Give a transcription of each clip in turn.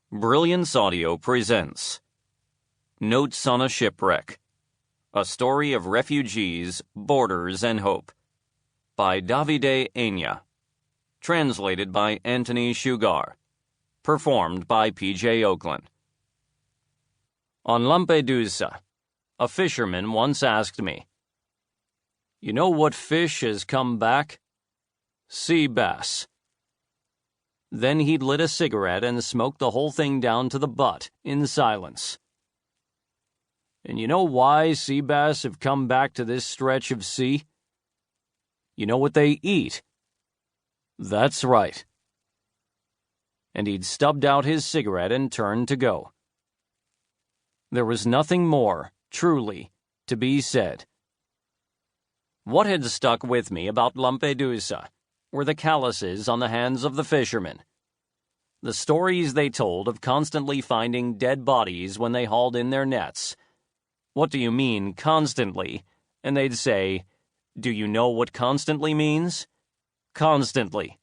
Brilliance Audio presents Notes on a Shipwreck, a story of refugees, borders, and hope, by Davide Enia, translated by Anthony Sugar, performed by P.J. Oakland. On Lampedusa, a fisherman once asked me, "You know what fish has come back? Sea bass." Then he'd lit a cigarette and smoked the whole thing down to the butt in silence. "And you know why sea bass have come back to this stretch of sea? You know what they eat?" "That's right." And he'd stubbed out his cigarette and turned to go. There was nothing more, truly, to be said. What had stuck with me about Lampedusa were the calluses on the hands of the fishermen. The stories they told of constantly finding dead bodies when they hauled in their nets. "What do you mean, constantly?" And they'd say, "Do you know what constantly means?" Constantly.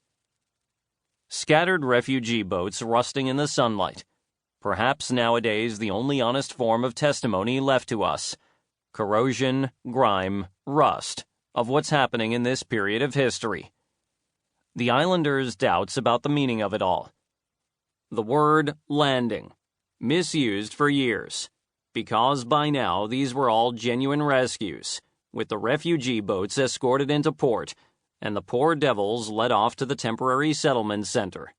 Scattered refugee boats rusting in the sunlight. Perhaps nowadays the only honest form of testimony left to us. Corrosion, grime, rust of what's happening in this period of history. The islanders' doubts about the meaning of it all. The word landing, misused for years, because by now these were all genuine rescues, with the refugee boats escorted into port and the poor devils led off to the temporary settlement center.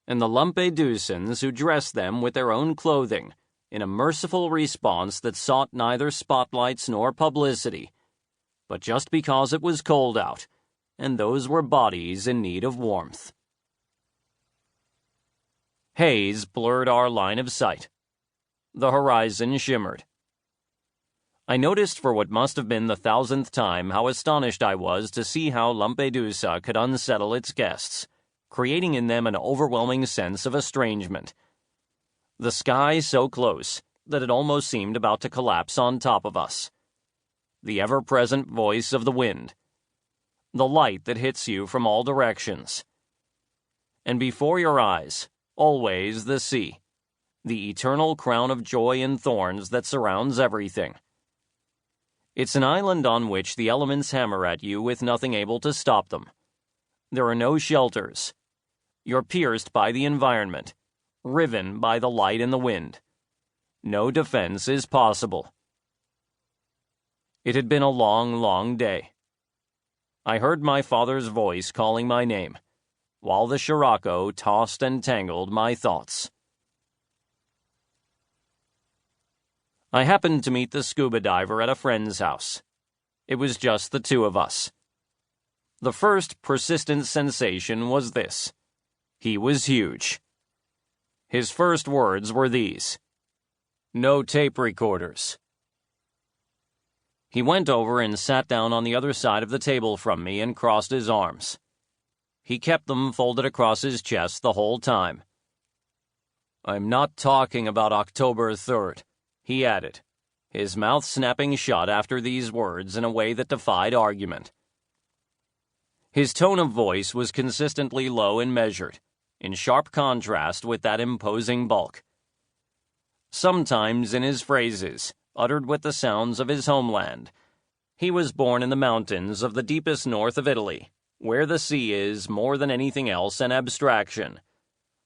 And the Lampedusans who dressed them with their own clothing in a merciful response that sought neither spotlights nor publicity, but just because it was cold out, and those were bodies in need of warmth. Haze blurred our line of sight. The horizon shimmered. I noticed for what must have been the 1,000th time how astonished I was to see how Lampedusa could unsettle its guests, creating in them an overwhelming sense of estrangement. The sky so close that it almost seemed about to collapse on top of us. The ever-present voice of the wind. The light that hits you from all directions. And before your eyes, always the sea, the eternal crown of joy and thorns that surrounds everything. It's an island on which the elements hammer at you with nothing able to stop them. There are no shelters. You're pierced by the environment, riven by the light and the wind. No defense is possible. It had been a long, long day. I heard my father's voice calling my name, while the Scirocco tossed and tangled my thoughts. I happened to meet the scuba diver at a friend's house. It was just the two of us. The first persistent sensation was this. He was huge. His first words were these: "No tape recorders." He went over and sat down on the other side of the table from me and crossed his arms. He kept them folded across his chest the whole time. "I'm not talking about October 3rd, he added, his mouth snapping shut after these words in a way that defied argument. His tone of voice was consistently low and measured, in sharp contrast with that imposing bulk. Sometimes in his phrases, uttered with the sounds of his homeland. He was born in the mountains of the deepest north of Italy, where the sea is, more than anything else, an abstraction.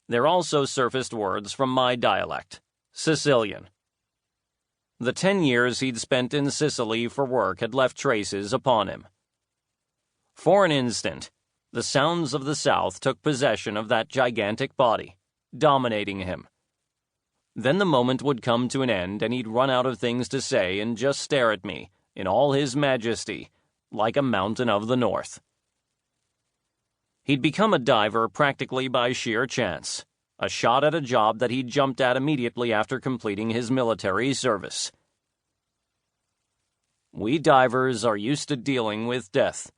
There also surfaced words from my dialect, Sicilian. The 10 years he'd spent in Sicily for work had left traces upon him. For an instant, the sounds of the South took possession of that gigantic body, dominating him. Then the moment would come to an end and he'd run out of things to say and just stare at me, in all his majesty, like a mountain of the north. He'd become a diver practically by sheer chance, a shot at a job that he'd jumped at immediately after completing his military service. We divers are used to dealing with death.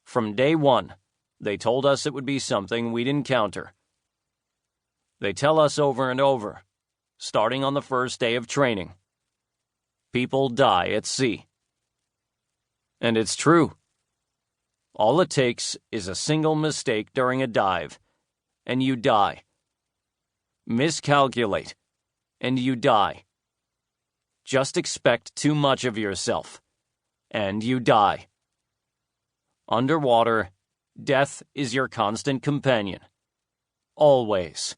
From day one, they told us it would be something we'd encounter. They tell us over and over, starting on the first day of training. People die at sea. And it's true. All it takes is a single mistake during a dive, and you die. Miscalculate, and you die. Just expect too much of yourself, and you die. Underwater, death is your constant companion. Always.